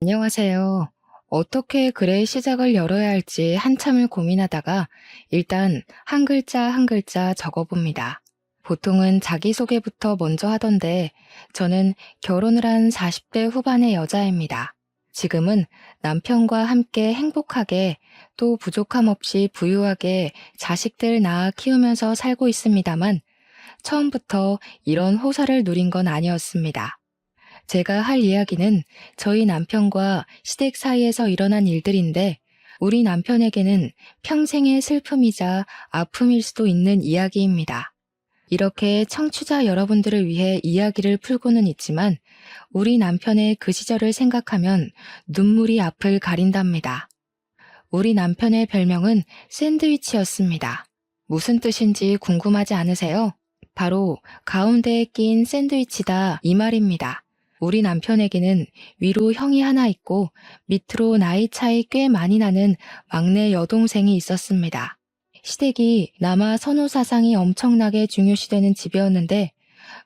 안녕하세요. 어떻게 글의 시작을 열어야 할지 한참을 고민하다가 일단 한 글자 한 글자 적어봅니다. 보통은 자기소개부터 먼저 하던데 저는 결혼을 한 40대 후반의 여자입니다. 지금은 남편과 함께 행복하게 또 부족함 없이 부유하게 자식들 낳아 키우면서 살고 있습니다만 처음부터 이런 호사를 누린 건 아니었습니다. 제가 할 이야기는 저희 남편과 시댁 사이에서 일어난 일들인데 우리 남편에게는 평생의 슬픔이자 아픔일 수도 있는 이야기입니다. 이렇게 청취자 여러분들을 위해 이야기를 풀고는 있지만 우리 남편의 그 시절을 생각하면 눈물이 앞을 가린답니다. 우리 남편의 별명은 샌드위치였습니다. 무슨 뜻인지 궁금하지 않으세요? 바로 가운데에 낀 샌드위치다 이 말입니다. 우리 남편에게는 위로 형이 하나 있고 밑으로 나이 차이 꽤 많이 나는 막내 여동생이 있었습니다. 시댁이 남아 선호 사상이 엄청나게 중요시되는 집이었는데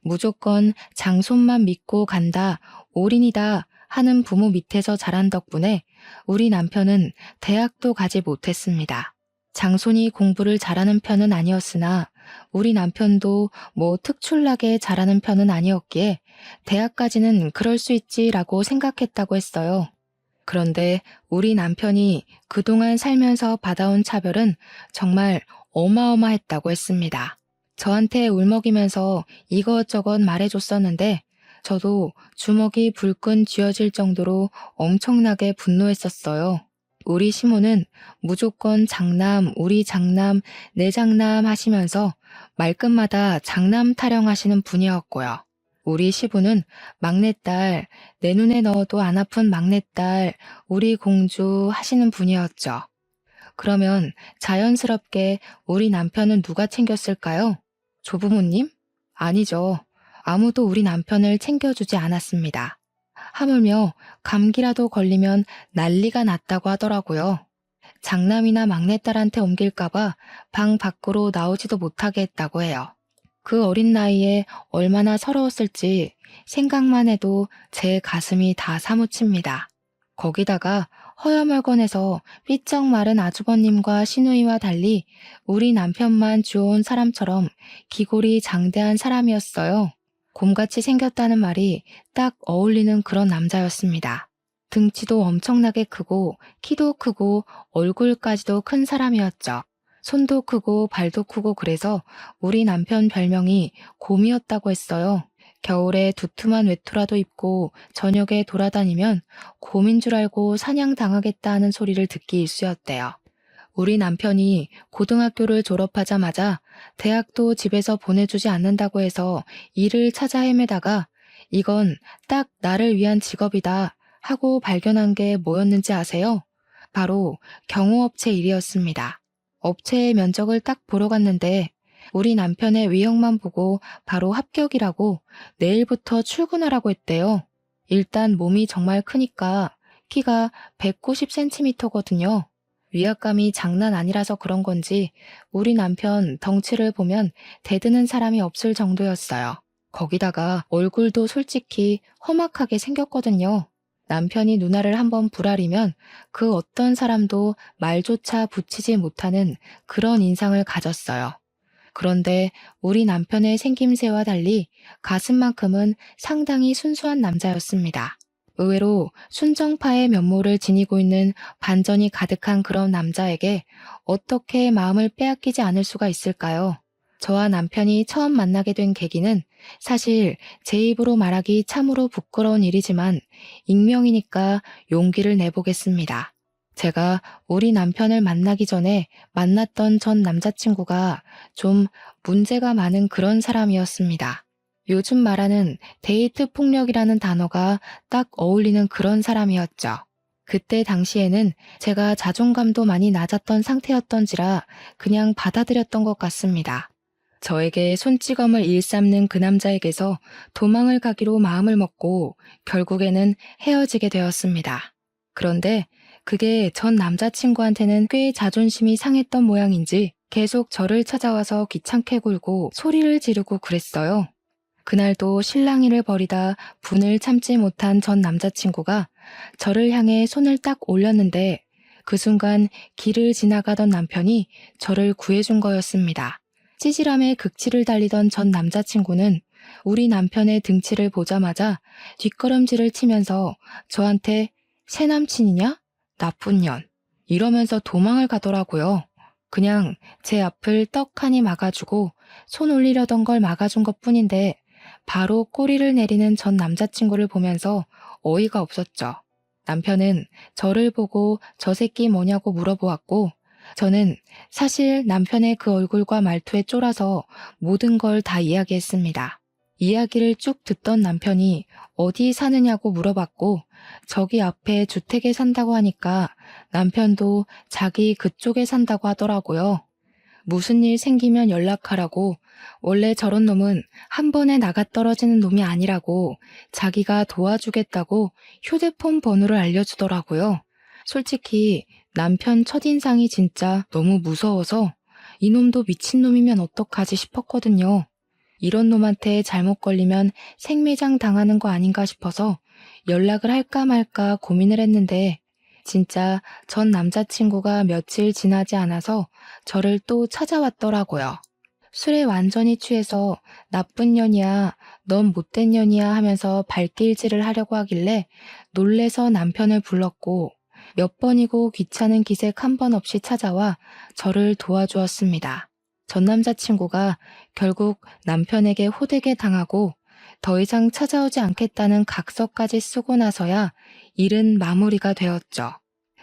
무조건 장손만 믿고 간다, 올인이다 하는 부모 밑에서 자란 덕분에 우리 남편은 대학도 가지 못했습니다. 장손이 공부를 잘하는 편은 아니었으나 우리 남편도 뭐 특출나게 잘하는 편은 아니었기에 대학까지는 그럴 수 있지라고 생각했다고 했어요. 그런데 우리 남편이 그동안 살면서 받아온 차별은 정말 어마어마했다고 했습니다. 저한테 울먹이면서 이것저것 말해줬었는데 저도 주먹이 불끈 쥐어질 정도로 엄청나게 분노했었어요. 우리 시모는 무조건 장남, 우리 장남, 내 장남 하시면서 말끝마다 장남 타령하시는 분이었고요. 우리 시부는 막내딸, 내 눈에 넣어도 안 아픈 막내딸, 우리 공주 하시는 분이었죠. 그러면 자연스럽게 우리 남편은 누가 챙겼을까요? 조부모님? 아니죠. 아무도 우리 남편을 챙겨주지 않았습니다. 하물며 감기라도 걸리면 난리가 났다고 하더라고요. 장남이나 막내딸한테 옮길까봐 방 밖으로 나오지도 못하게 했다고 해요. 그 어린 나이에 얼마나 서러웠을지 생각만 해도 제 가슴이 다 사무칩니다. 거기다가 허여멀건해서 삐쩍 마른 아주버님과 시누이와 달리 우리 남편만 주워온 사람처럼 기골이 장대한 사람이었어요. 곰같이 생겼다는 말이 딱 어울리는 그런 남자였습니다. 등치도 엄청나게 크고 키도 크고 얼굴까지도 큰 사람이었죠. 손도 크고 발도 크고 그래서 우리 남편 별명이 곰이었다고 했어요. 겨울에 두툼한 외투라도 입고 저녁에 돌아다니면 곰인 줄 알고 사냥당하겠다 하는 소리를 듣기 일쑤였대요. 우리 남편이 고등학교를 졸업하자마자 대학도 집에서 보내주지 않는다고 해서 일을 찾아 헤매다가 이건 딱 나를 위한 직업이다 하고 발견한 게 뭐였는지 아세요? 바로 경호업체 일이었습니다. 업체의 면적을 딱 보러 갔는데 우리 남편의 외형만 보고 바로 합격이라고 내일부터 출근하라고 했대요. 일단 몸이 정말 크니까 키가 190cm거든요. 위압감이 장난 아니라서 그런 건지 우리 남편 덩치를 보면 대드는 사람이 없을 정도였어요. 거기다가 얼굴도 솔직히 험악하게 생겼거든요. 남편이 누나를 한번 부라리면 그 어떤 사람도 말조차 붙이지 못하는 그런 인상을 가졌어요. 그런데 우리 남편의 생김새와 달리 가슴만큼은 상당히 순수한 남자였습니다. 의외로 순정파의 면모를 지니고 있는 반전이 가득한 그런 남자에게 어떻게 마음을 빼앗기지 않을 수가 있을까요? 저와 남편이 처음 만나게 된 계기는 사실 제 입으로 말하기 참으로 부끄러운 일이지만 익명이니까 용기를 내보겠습니다. 제가 우리 남편을 만나기 전에 만났던 전 남자친구가 좀 문제가 많은 그런 사람이었습니다. 요즘 말하는 데이트 폭력이라는 단어가 딱 어울리는 그런 사람이었죠. 그때 당시에는 제가 자존감도 많이 낮았던 상태였던지라 그냥 받아들였던 것 같습니다. 저에게 손찌검을 일삼는 그 남자에게서 도망을 가기로 마음을 먹고 결국에는 헤어지게 되었습니다. 그런데 그게 전 남자친구한테는 꽤 자존심이 상했던 모양인지 계속 저를 찾아와서 귀찮게 굴고 소리를 지르고 그랬어요. 그날도 실랑이를 벌이다 분을 참지 못한 전 남자친구가 저를 향해 손을 딱 올렸는데 그 순간 길을 지나가던 남편이 저를 구해준 거였습니다. 찌질함에 극치를 달리던 전 남자친구는 우리 남편의 등치를 보자마자 뒷걸음질을 치면서 저한테 새 남친이냐? 나쁜 년. 이러면서 도망을 가더라고요. 그냥 제 앞을 떡하니 막아주고 손 올리려던 걸 막아준 것뿐인데 바로 꼬리를 내리는 전 남자친구를 보면서 어이가 없었죠. 남편은 저를 보고 저 새끼 뭐냐고 물어보았고 저는 사실 남편의 그 얼굴과 말투에 쫄아서 모든 걸 다 이야기했습니다. 이야기를 쭉 듣던 남편이 어디 사느냐고 물어봤고 저기 앞에 주택에 산다고 하니까 남편도 자기 그쪽에 산다고 하더라고요. 무슨 일 생기면 연락하라고, 원래 저런 놈은 한 번에 나가 떨어지는 놈이 아니라고 자기가 도와주겠다고 휴대폰 번호를 알려주더라고요. 솔직히 남편 첫인상이 진짜 너무 무서워서 이놈도 미친놈이면 어떡하지 싶었거든요. 이런 놈한테 잘못 걸리면 생매장 당하는 거 아닌가 싶어서 연락을 할까 말까 고민을 했는데 진짜 전 남자친구가 며칠 지나지 않아서 저를 또 찾아왔더라고요. 술에 완전히 취해서 나쁜 년이야, 넌 못된 년이야 하면서 발길질을 하려고 하길래 놀래서 남편을 불렀고 몇 번이고 귀찮은 기색 한 번 없이 찾아와 저를 도와주었습니다. 전 남자친구가 결국 남편에게 호되게 당하고 더 이상 찾아오지 않겠다는 각서까지 쓰고 나서야 일은 마무리가 되었죠.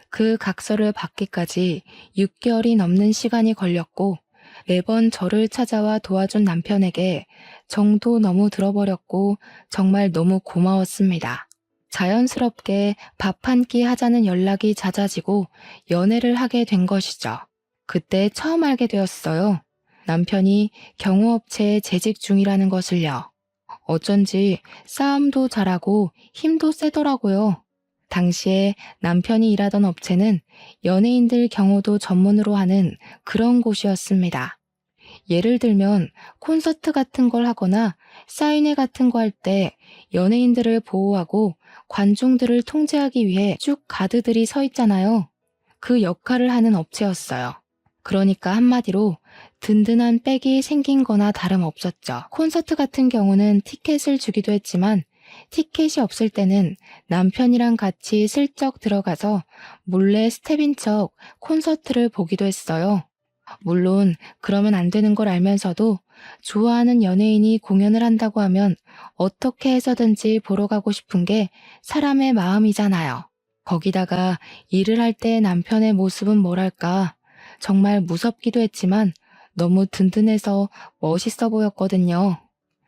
그 각서를 받기까지 6개월이 넘는 시간이 걸렸고 매번 저를 찾아와 도와준 남편에게 정도 너무 들어버렸고 정말 너무 고마웠습니다. 자연스럽게 밥 한 끼 하자는 연락이 잦아지고 연애를 하게 된 것이죠. 그때 처음 알게 되었어요. 남편이 경호업체에 재직 중이라는 것을요. 어쩐지 싸움도 잘하고 힘도 세더라고요. 당시에 남편이 일하던 업체는 연예인들 경호도 전문으로 하는 그런 곳이었습니다. 예를 들면 콘서트 같은 걸 하거나 사인회 같은 거 할 때 연예인들을 보호하고 관중들을 통제하기 위해 쭉 가드들이 서 있잖아요. 그 역할을 하는 업체였어요. 그러니까 한마디로 든든한 백이 생긴 거나 다름없었죠. 콘서트 같은 경우는 티켓을 주기도 했지만 티켓이 없을 때는 남편이랑 같이 슬쩍 들어가서 몰래 스텝인 척 콘서트를 보기도 했어요. 물론 그러면 안 되는 걸 알면서도 좋아하는 연예인이 공연을 한다고 하면 어떻게 해서든지 보러 가고 싶은 게 사람의 마음이잖아요. 거기다가 일을 할 때 남편의 모습은 뭐랄까 정말 무섭기도 했지만 너무 든든해서 멋있어 보였거든요.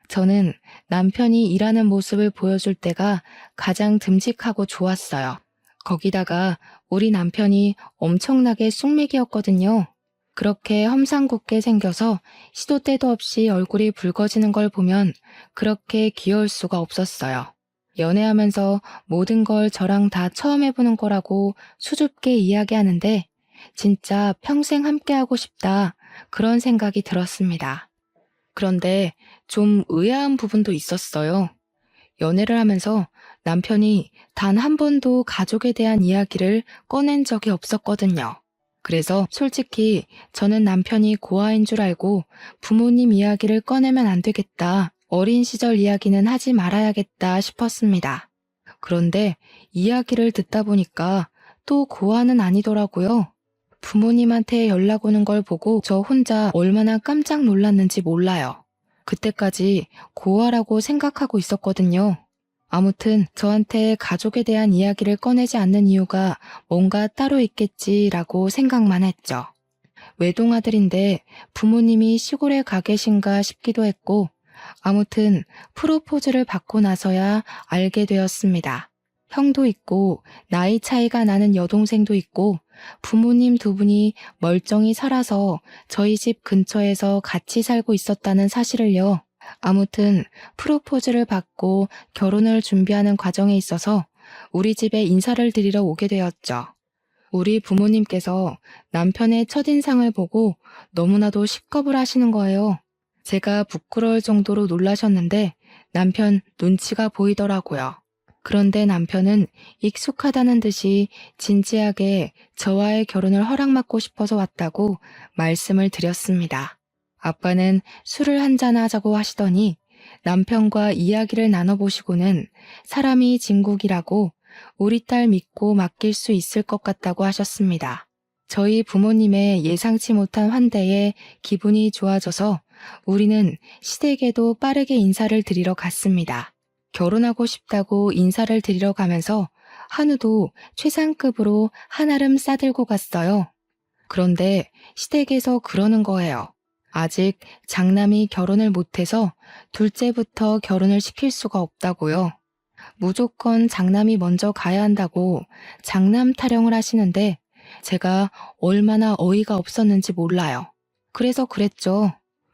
저는 남편이 일하는 모습을 보여줄 때가 가장 듬직하고 좋았어요. 거기다가 우리 남편이 엄청나게 쑥맥이었거든요. 그렇게 험상궂게 생겨서 시도 때도 없이 얼굴이 붉어지는 걸 보면 그렇게 귀여울 수가 없었어요. 연애하면서 모든 걸 저랑 다 처음 해보는 거라고 수줍게 이야기하는데 진짜 평생 함께하고 싶다 그런 생각이 들었습니다. 그런데 좀 의아한 부분도 있었어요. 연애를 하면서 남편이 단 한 번도 가족에 대한 이야기를 꺼낸 적이 없었거든요. 그래서 솔직히 저는 남편이 고아인 줄 알고 부모님 이야기를 꺼내면 안 되겠다, 어린 시절 이야기는 하지 말아야겠다 싶었습니다. 그런데 이야기를 듣다 보니까 또 고아는 아니더라고요. 부모님한테 연락 오는 걸 보고 저 혼자 얼마나 깜짝 놀랐는지 몰라요. 그때까지 고아라고 생각하고 있었거든요. 아무튼 저한테 가족에 대한 이야기를 꺼내지 않는 이유가 뭔가 따로 있겠지라고 생각만 했죠. 외동아들인데 부모님이 시골에 가 계신가 싶기도 했고 아무튼 프로포즈를 받고 나서야 알게 되었습니다. 형도 있고 나이 차이가 나는 여동생도 있고 부모님 두 분이 멀쩡히 살아서 저희 집 근처에서 같이 살고 있었다는 사실을요. 아무튼 프로포즈를 받고 결혼을 준비하는 과정에 있어서 우리 집에 인사를 드리러 오게 되었죠. 우리 부모님께서 남편의 첫인상을 보고 너무나도 식겁을 하시는 거예요. 제가 부끄러울 정도로 놀라셨는데 남편 눈치가 보이더라고요. 그런데 남편은 익숙하다는 듯이 진지하게 저와의 결혼을 허락받고 싶어서 왔다고 말씀을 드렸습니다. 아빠는 술을 한잔 하자고 하시더니 남편과 이야기를 나눠보시고는 사람이 진국이라고 우리 딸 믿고 맡길 수 있을 것 같다고 하셨습니다. 저희 부모님의 예상치 못한 환대에 기분이 좋아져서 우리는 시댁에도 빠르게 인사를 드리러 갔습니다. 결혼하고 싶다고 인사를 드리러 가면서 한우도 최상급으로 한아름 싸들고 갔어요. 그런데 시댁에서 그러는 거예요. 아직 장남이 결혼을 못해서 둘째부터 결혼을 시킬 수가 없다고요. 무조건 장남이 먼저 가야 한다고 장남 타령을 하시는데 제가 얼마나 어이가 없었는지 몰라요. 그래서 그랬죠.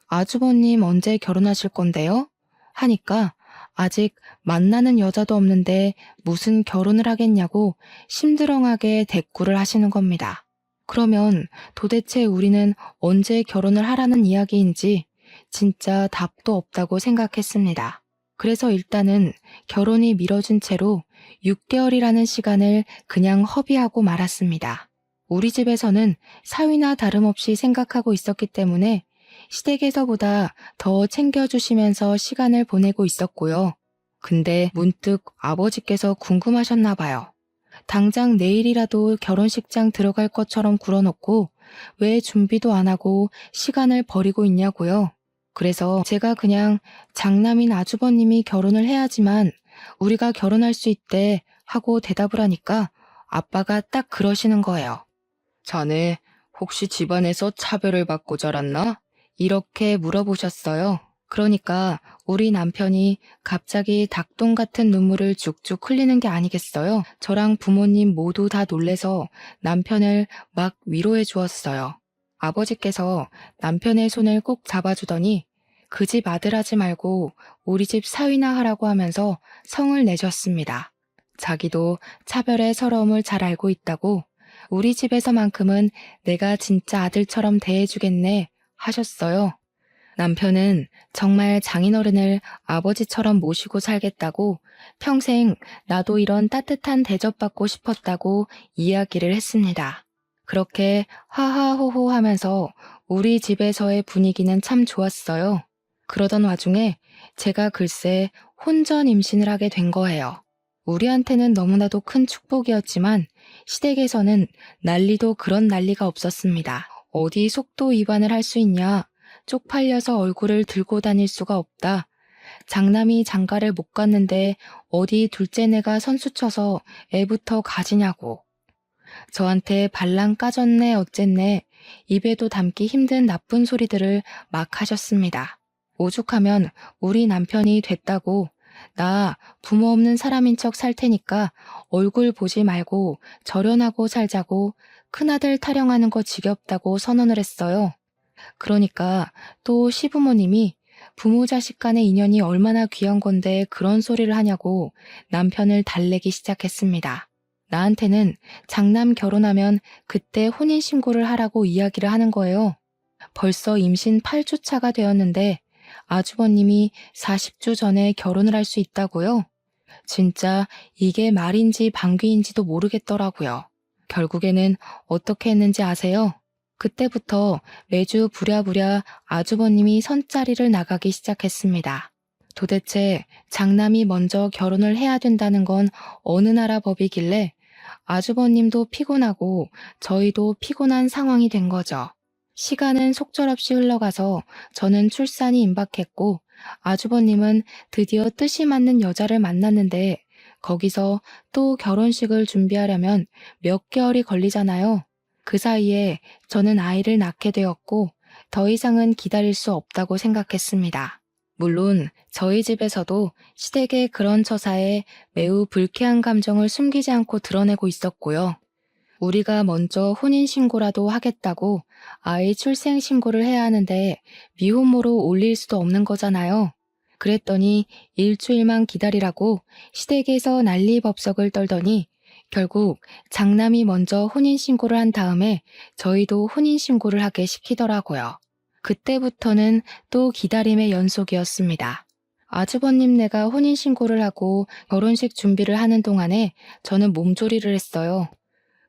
아주버님 언제 결혼하실 건데요? 하니까 아직 만나는 여자도 없는데 무슨 결혼을 하겠냐고 심드렁하게 대꾸를 하시는 겁니다. 그러면 도대체 우리는 언제 결혼을 하라는 이야기인지 진짜 답도 없다고 생각했습니다. 그래서 일단은 결혼이 미뤄진 채로 6개월이라는 시간을 그냥 허비하고 말았습니다. 우리 집에서는 사위나 다름없이 생각하고 있었기 때문에 시댁에서보다 더 챙겨주시면서 시간을 보내고 있었고요. 근데 문득 아버지께서 궁금하셨나 봐요. 당장 내일이라도 결혼식장 들어갈 것처럼 굴어놓고 왜 준비도 안 하고 시간을 버리고 있냐고요. 그래서 제가 그냥 장남인 아주버님이 결혼을 해야지만 우리가 결혼할 수 있대 하고 대답을 하니까 아빠가 딱 그러시는 거예요. 자네 혹시 집안에서 차별을 받고 자랐나? 이렇게 물어보셨어요. 그러니까 우리 남편이 갑자기 닭똥 같은 눈물을 죽죽 흘리는 게 아니겠어요? 저랑 부모님 모두 다 놀래서 남편을 막 위로해 주었어요. 아버지께서 남편의 손을 꼭 잡아주더니 그 집 아들 하지 말고 우리 집 사위나 하라고 하면서 성을 내셨습니다. 자기도 차별의 서러움을 잘 알고 있다고 우리 집에서만큼은 내가 진짜 아들처럼 대해주겠네 하셨어요. 남편은 정말 장인어른을 아버지처럼 모시고 살겠다고 평생 나도 이런 따뜻한 대접받고 싶었다고 이야기를 했습니다. 그렇게 하하호호 하면서 우리 집에서의 분위기는 참 좋았어요. 그러던 와중에 제가 글쎄 혼전 임신을 하게 된 거예요. 우리한테는 너무나도 큰 축복이었지만 시댁에서는 난리도 그런 난리가 없었습니다. 어디 속도 위반을 할 수 있냐? 쪽팔려서 얼굴을 들고 다닐 수가 없다. 장남이 장가를 못 갔는데 어디 둘째네가 선수쳐서 애부터 가지냐고. 저한테 발랑 까졌네 어쨌네 입에도 담기 힘든 나쁜 소리들을 막 하셨습니다. 오죽하면 우리 남편이 됐다고 나 부모 없는 사람인 척 살 테니까 얼굴 보지 말고 절연하고 살자고 큰아들 타령하는 거 지겹다고 선언을 했어요. 그러니까 또 시부모님이 부모 자식 간의 인연이 얼마나 귀한 건데 그런 소리를 하냐고 남편을 달래기 시작했습니다. 나한테는 장남 결혼하면 그때 혼인신고를 하라고 이야기를 하는 거예요. 벌써 임신 8주 차가 되었는데 아주버님이 40주 전에 결혼을 할 수 있다고요? 진짜 이게 말인지 방귀인지도 모르겠더라고요. 결국에는 어떻게 했는지 아세요? 그때부터 매주 부랴부랴 아주버님이 선자리를 나가기 시작했습니다. 도대체 장남이 먼저 결혼을 해야 된다는 건 어느 나라 법이길래 아주버님도 피곤하고 저희도 피곤한 상황이 된 거죠. 시간은 속절없이 흘러가서 저는 출산이 임박했고 아주버님은 드디어 뜻이 맞는 여자를 만났는데 거기서 또 결혼식을 준비하려면 몇 개월이 걸리잖아요. 그 사이에 저는 아이를 낳게 되었고 더 이상은 기다릴 수 없다고 생각했습니다. 물론 저희 집에서도 시댁의 그런 처사에 매우 불쾌한 감정을 숨기지 않고 드러내고 있었고요. 우리가 먼저 혼인신고라도 하겠다고 아이 출생신고를 해야 하는데 미혼모로 올릴 수도 없는 거잖아요. 그랬더니 일주일만 기다리라고 시댁에서 난리법석을 떨더니 결국 장남이 먼저 혼인신고를 한 다음에 저희도 혼인신고를 하게 시키더라고요. 그때부터는 또 기다림의 연속이었습니다. 아주버님네가 혼인신고를 하고 결혼식 준비를 하는 동안에 저는 몸조리를 했어요.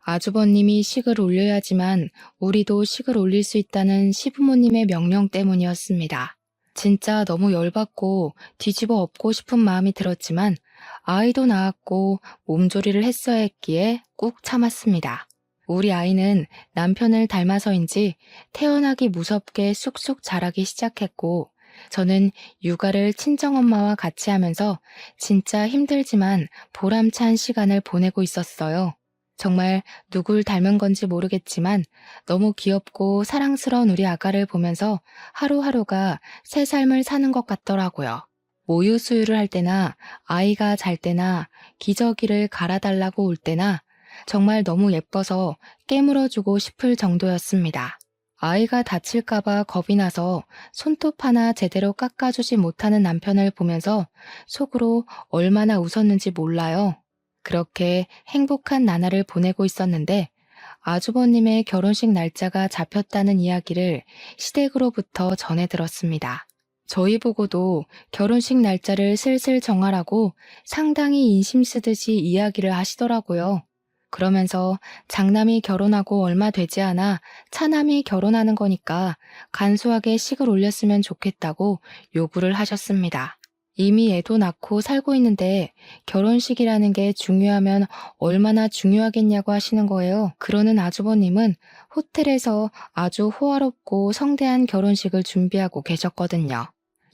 아주버님이 식을 올려야지만 우리도 식을 올릴 수 있다는 시부모님의 명령 때문이었습니다. 진짜 너무 열받고 뒤집어 엎고 싶은 마음이 들었지만 아이도 낳았고 몸조리를 했어야 했기에 꾹 참았습니다. 우리 아이는 남편을 닮아서인지 태어나기 무섭게 쑥쑥 자라기 시작했고 저는 육아를 친정엄마와 같이 하면서 진짜 힘들지만 보람찬 시간을 보내고 있었어요. 정말 누굴 닮은 건지 모르겠지만 너무 귀엽고 사랑스러운 우리 아가를 보면서 하루하루가 새 삶을 사는 것 같더라고요. 모유 수유를 할 때나 아이가 잘 때나 기저귀를 갈아달라고 올 때나 정말 너무 예뻐서 깨물어주고 싶을 정도였습니다. 아이가 다칠까봐 겁이 나서 손톱 하나 제대로 깎아주지 못하는 남편을 보면서 속으로 얼마나 웃었는지 몰라요. 그렇게 행복한 나날을 보내고 있었는데 아주버님의 결혼식 날짜가 잡혔다는 이야기를 시댁으로부터 전해 들었습니다. 저희 보고도 결혼식 날짜를 슬슬 정하라고 상당히 인심 쓰듯이 이야기를 하시더라고요. 그러면서 장남이 결혼하고 얼마 되지 않아 차남이 결혼하는 거니까 간소하게 식을 올렸으면 좋겠다고 요구를 하셨습니다. 이미 애도 낳고 살고 있는데 결혼식이라는 게 중요하면 얼마나 중요하겠냐고 하시는 거예요. 그러는 아주버님은 호텔에서 아주 호화롭고 성대한 결혼식을 준비하고 계셨거든요.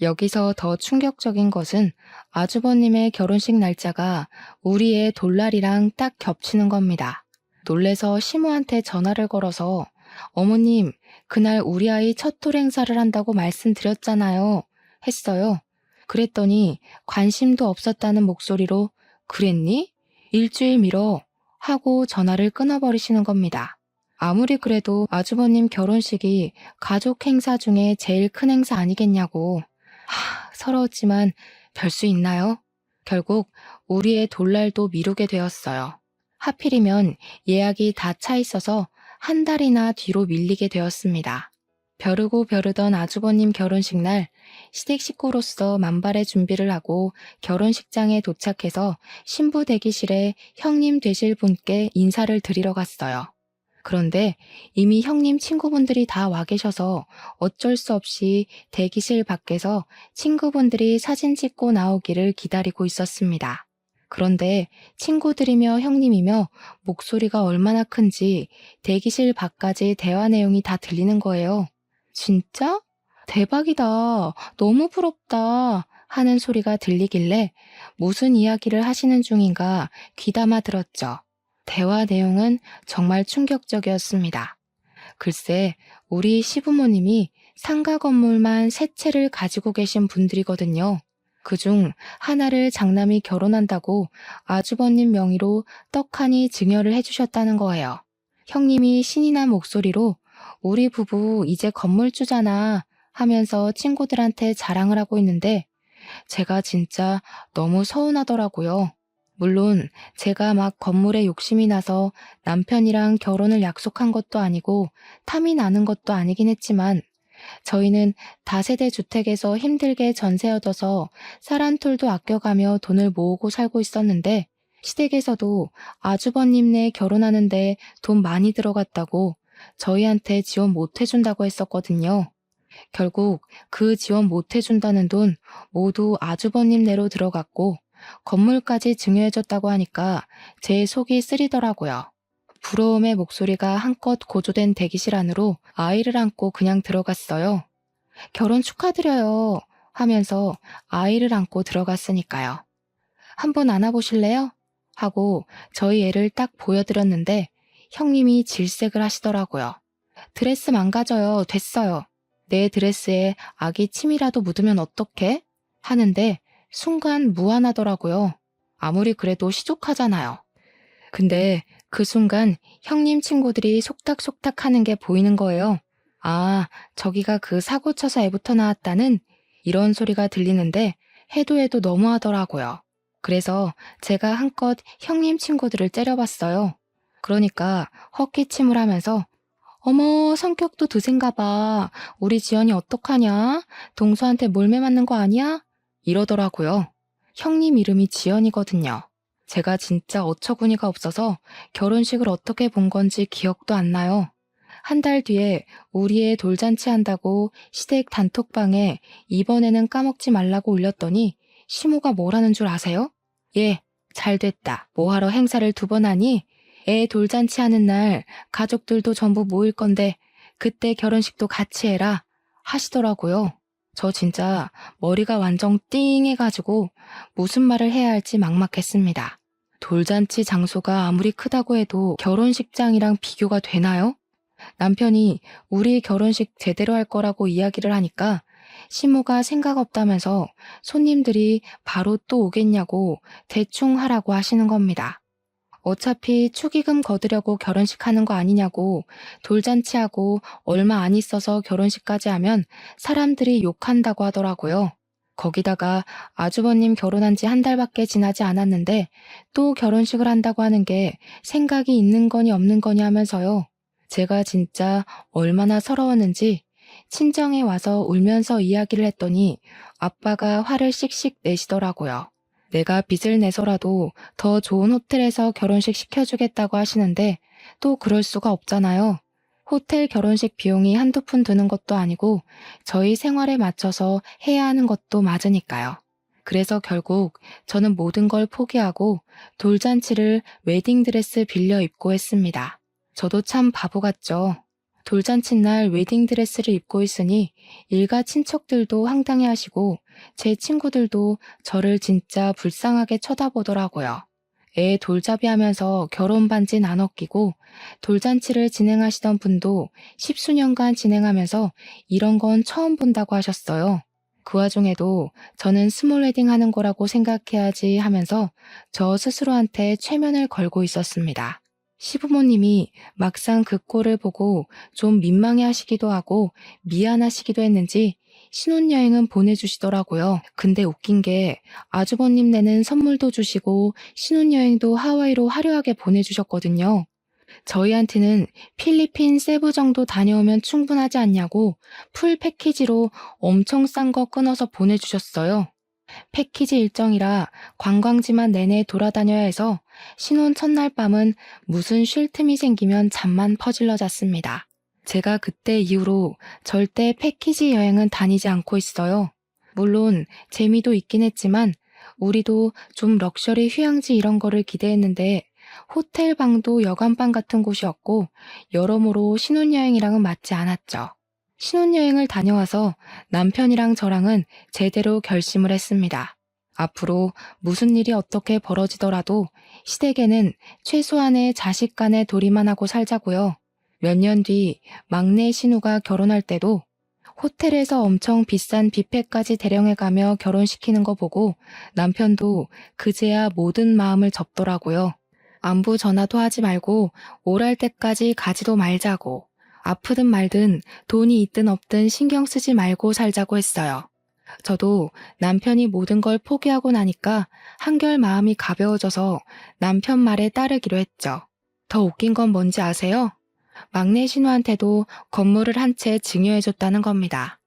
여기서 더 충격적인 것은 아주버님의 결혼식 날짜가 우리 애 돌날이랑 딱 겹치는 겁니다. 놀래서 시모한테 전화를 걸어서 어머님, 그날 우리 아이 첫 돌 행사를 한다고 말씀드렸잖아요. 했어요. 그랬더니 관심도 없었다는 목소리로 그랬니? 일주일 미뤄 하고 전화를 끊어버리시는 겁니다. 아무리 그래도 아주버님 결혼식이 가족 행사 중에 제일 큰 행사 아니겠냐고. 서러웠지만 별 수 있나요? 결국 우리의 돌날도 미루게 되었어요. 하필이면 예약이 다 차 있어서 한 달이나 뒤로 밀리게 되었습니다. 벼르고 벼르던 아주버님 결혼식 날 시댁 식구로서 만발의 준비를 하고 결혼식장에 도착해서 신부 대기실에 형님 되실 분께 인사를 드리러 갔어요. 그런데 이미 형님 친구분들이 다 와 계셔서 어쩔 수 없이 대기실 밖에서 친구분들이 사진 찍고 나오기를 기다리고 있었습니다. 그런데 친구들이며 형님이며 목소리가 얼마나 큰지 대기실 밖까지 대화 내용이 다 들리는 거예요. 진짜? 대박이다. 너무 부럽다. 하는 소리가 들리길래 무슨 이야기를 하시는 중인가 귀담아 들었죠. 대화 내용은 정말 충격적이었습니다. 글쎄, 우리 시부모님이 상가 건물만 세 채를 가지고 계신 분들이거든요. 그중 하나를 장남이 결혼한다고 아주버님 명의로 떡하니 증여를 해주셨다는 거예요. 형님이 신이 난 목소리로 우리 부부 이제 건물주잖아 하면서 친구들한테 자랑을 하고 있는데 제가 진짜 너무 서운하더라고요. 물론 제가 막 건물에 욕심이 나서 남편이랑 결혼을 약속한 것도 아니고 탐이 나는 것도 아니긴 했지만 저희는 다세대 주택에서 힘들게 전세 얻어서 쌀 한 톨도 아껴가며 돈을 모으고 살고 있었는데 시댁에서도 아주버님네 결혼하는데 돈 많이 들어갔다고 저희한테 지원 못 해준다고 했었거든요. 결국 그 지원 못 해준다는 돈 모두 아주버님네로 들어갔고 건물까지 증여해줬다고 하니까 제 속이 쓰리더라고요. 부러움의 목소리가 한껏 고조된 대기실 안으로 아이를 안고 그냥 들어갔어요. 결혼 축하드려요 하면서 아이를 안고 들어갔으니까요. 한번 안아보실래요? 하고 저희 애를 딱 보여드렸는데 형님이 질색을 하시더라고요. 드레스 망가져요. 됐어요. 내 드레스에 아기 침이라도 묻으면 어떡해? 하는데 순간 무안하더라고요. 아무리 그래도 시족하잖아요. 근데 그 순간 형님 친구들이 속닥속닥 하는 게 보이는 거예요. 아, 저기가 그 사고 쳐서 애부터 나왔다는 이런 소리가 들리는데 해도 해도 너무하더라고요. 그래서 제가 한껏 형님 친구들을 째려봤어요. 그러니까 헛기침을 하면서 어머, 성격도 드센가 봐. 우리 지연이 어떡하냐? 동서한테 몰매 맞는 거 아니야? 이러더라고요. 형님 이름이 지연이거든요. 제가 진짜 어처구니가 없어서 결혼식을 어떻게 본 건지 기억도 안 나요. 한 달 뒤에 우리 애 돌잔치 한다고 시댁 단톡방에 이번에는 까먹지 말라고 올렸더니 시모가 뭐라는 줄 아세요? 예, 잘 됐다. 뭐하러 행사를 2번 하니? 애 돌잔치 하는 날 가족들도 전부 모일 건데 그때 결혼식도 같이 해라 하시더라고요. 저 진짜 머리가 완전 띵 해가지고 무슨 말을 해야 할지 막막했습니다. 돌잔치 장소가 아무리 크다고 해도 결혼식장이랑 비교가 되나요? 남편이 우리 결혼식 제대로 할 거라고 이야기를 하니까 시모가 생각 없다면서 손님들이 바로 또 오겠냐고 대충 하라고 하시는 겁니다. 어차피 축의금 거두려고 결혼식 하는 거 아니냐고 돌잔치하고 얼마 안 있어서 결혼식까지 하면 사람들이 욕한다고 하더라고요. 거기다가 아주버님 결혼한 지 1달밖에 지나지 않았는데 또 결혼식을 한다고 하는 게 생각이 있는 거니 없는 거니 하면서요. 제가 진짜 얼마나 서러웠는지 친정에 와서 울면서 이야기를 했더니 아빠가 화를 씩씩 내시더라고요. 내가 빚을 내서라도 더 좋은 호텔에서 결혼식 시켜주겠다고 하시는데 또 그럴 수가 없잖아요. 호텔 결혼식 비용이 한두 푼 드는 것도 아니고 저희 생활에 맞춰서 해야 하는 것도 맞으니까요. 그래서 결국 저는 모든 걸 포기하고 돌잔치를 웨딩드레스 빌려 입고 했습니다. 저도 참 바보 같죠. 돌잔치 날 웨딩드레스를 입고 있으니 일가 친척들도 황당해 하시고 제 친구들도 저를 진짜 불쌍하게 쳐다보더라고요. 애 돌잡이 하면서 결혼 반지 나눠 끼고 돌잔치를 진행하시던 분도 10수년간 진행하면서 이런 건 처음 본다고 하셨어요. 그 와중에도 저는 스몰 웨딩 하는 거라고 생각해야지 하면서 저 스스로한테 최면을 걸고 있었습니다. 시부모님이 막상 그 꼴을 보고 좀 민망해 하시기도 하고 미안하시기도 했는지 신혼여행은 보내주시더라고요. 근데 웃긴 게 아주버님 내는 선물도 주시고 신혼여행도 하와이로 화려하게 보내주셨거든요. 저희한테는 필리핀 세부 정도 다녀오면 충분하지 않냐고 풀 패키지로 엄청 싼 거 끊어서 보내주셨어요. 패키지 일정이라 관광지만 내내 돌아다녀야 해서 신혼 첫날 밤은 무슨 쉴 틈이 생기면 잠만 퍼질러 잤습니다. 제가 그때 이후로 절대 패키지 여행은 다니지 않고 있어요. 물론 재미도 있긴 했지만 우리도 좀 럭셔리 휴양지 이런 거를 기대했는데 호텔 방도 여관방 같은 곳이었고 여러모로 신혼여행이랑은 맞지 않았죠. 신혼여행을 다녀와서 남편이랑 저랑은 제대로 결심을 했습니다. 앞으로 무슨 일이 어떻게 벌어지더라도 시댁에는 최소한의 자식 간의 도리만 하고 살자고요. 몇 년 뒤 막내 신우가 결혼할 때도 호텔에서 엄청 비싼 뷔페까지 대령해가며 결혼시키는 거 보고 남편도 그제야 모든 마음을 접더라고요. 안부 전화도 하지 말고 오랄 때까지 가지도 말자고. 아프든 말든 돈이 있든 없든 신경 쓰지 말고 살자고 했어요. 저도 남편이 모든 걸 포기하고 나니까 한결 마음이 가벼워져서 남편 말에 따르기로 했죠. 더 웃긴 건 뭔지 아세요? 막내 신우한테도 건물을 한 채 증여해줬다는 겁니다.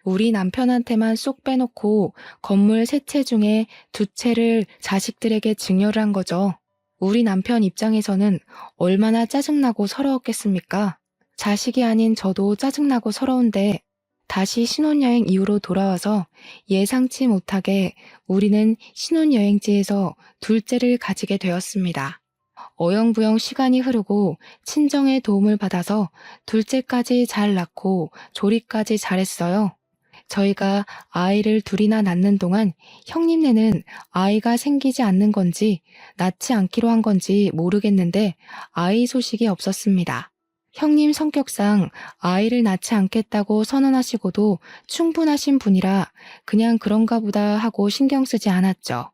우리 남편한테만 쏙 빼놓고 건물 3채 중에 2채를 자식들에게 증여를 한 거죠. 우리 남편 입장에서는 얼마나 짜증나고 서러웠겠습니까? 자식이 아닌 저도 짜증나고 서러운데 다시 신혼여행 이후로 돌아와서 예상치 못하게 우리는 신혼여행지에서 둘째를 가지게 되었습니다. 어영부영 시간이 흐르고 친정의 도움을 받아서 둘째까지 잘 낳고 조리까지 잘했어요. 저희가 아이를 2이나 낳는 동안 형님네는 아이가 생기지 않는 건지 낳지 않기로 한 건지 모르겠는데 아이 소식이 없었습니다. 형님 성격상 아이를 낳지 않겠다고 선언하시고도 충분하신 분이라 그냥 그런가 보다 하고 신경 쓰지 않았죠.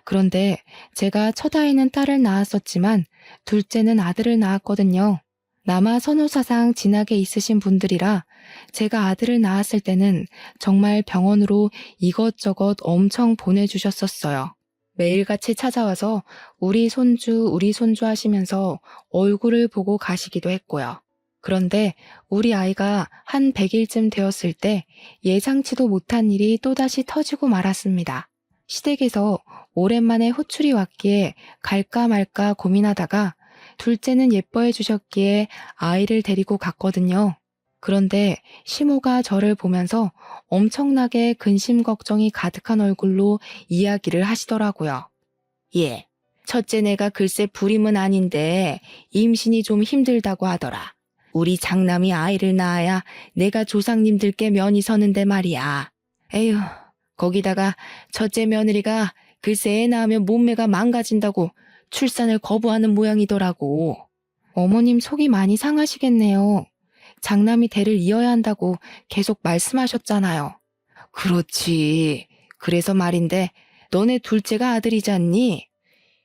그런데 제가 첫 아이는 딸을 낳았었지만 둘째는 아들을 낳았거든요. 남아 선호사상 진하게 있으신 분들이라 제가 아들을 낳았을 때는 정말 병원으로 이것저것 엄청 보내주셨었어요. 매일같이 찾아와서 우리 손주 하시면서 얼굴을 보고 가시기도 했고요. 그런데 우리 아이가 한 100일쯤 되었을 때 예상치도 못한 일이 또다시 터지고 말았습니다. 시댁에서 오랜만에 호출이 왔기에 갈까 말까 고민하다가 둘째는 예뻐해 주셨기에 아이를 데리고 갔거든요. 그런데 시모가 저를 보면서 엄청나게 근심 걱정이 가득한 얼굴로 이야기를 하시더라고요. 예, 첫째 내가 글쎄 불임은 아닌데 임신이 좀 힘들다고 하더라. 우리 장남이 아이를 낳아야 내가 조상님들께 면이 서는데 말이야. 에휴, 거기다가 첫째 며느리가 글쎄 애 낳으면 몸매가 망가진다고 출산을 거부하는 모양이더라고. 어머님 속이 많이 상하시겠네요. 장남이 대를 이어야 한다고 계속 말씀하셨잖아요. 그렇지. 그래서 말인데 너네 둘째가 아들이잖니?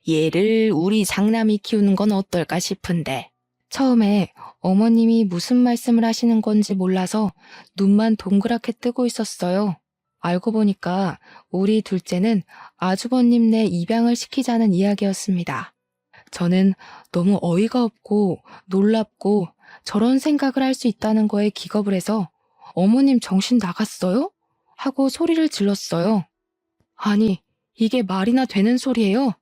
얘를 우리 장남이 키우는 건 어떨까 싶은데. 처음에 어머님이 무슨 말씀을 하시는 건지 몰라서 눈만 동그랗게 뜨고 있었어요. 알고 보니까 우리 둘째는 아주버님네 입양을 시키자는 이야기였습니다. 저는 너무 어이가 없고 놀랍고 저런 생각을 할 수 있다는 거에 기겁을 해서 어머님 정신 나갔어요? 하고 소리를 질렀어요. 아니, 이게 말이나 되는 소리예요?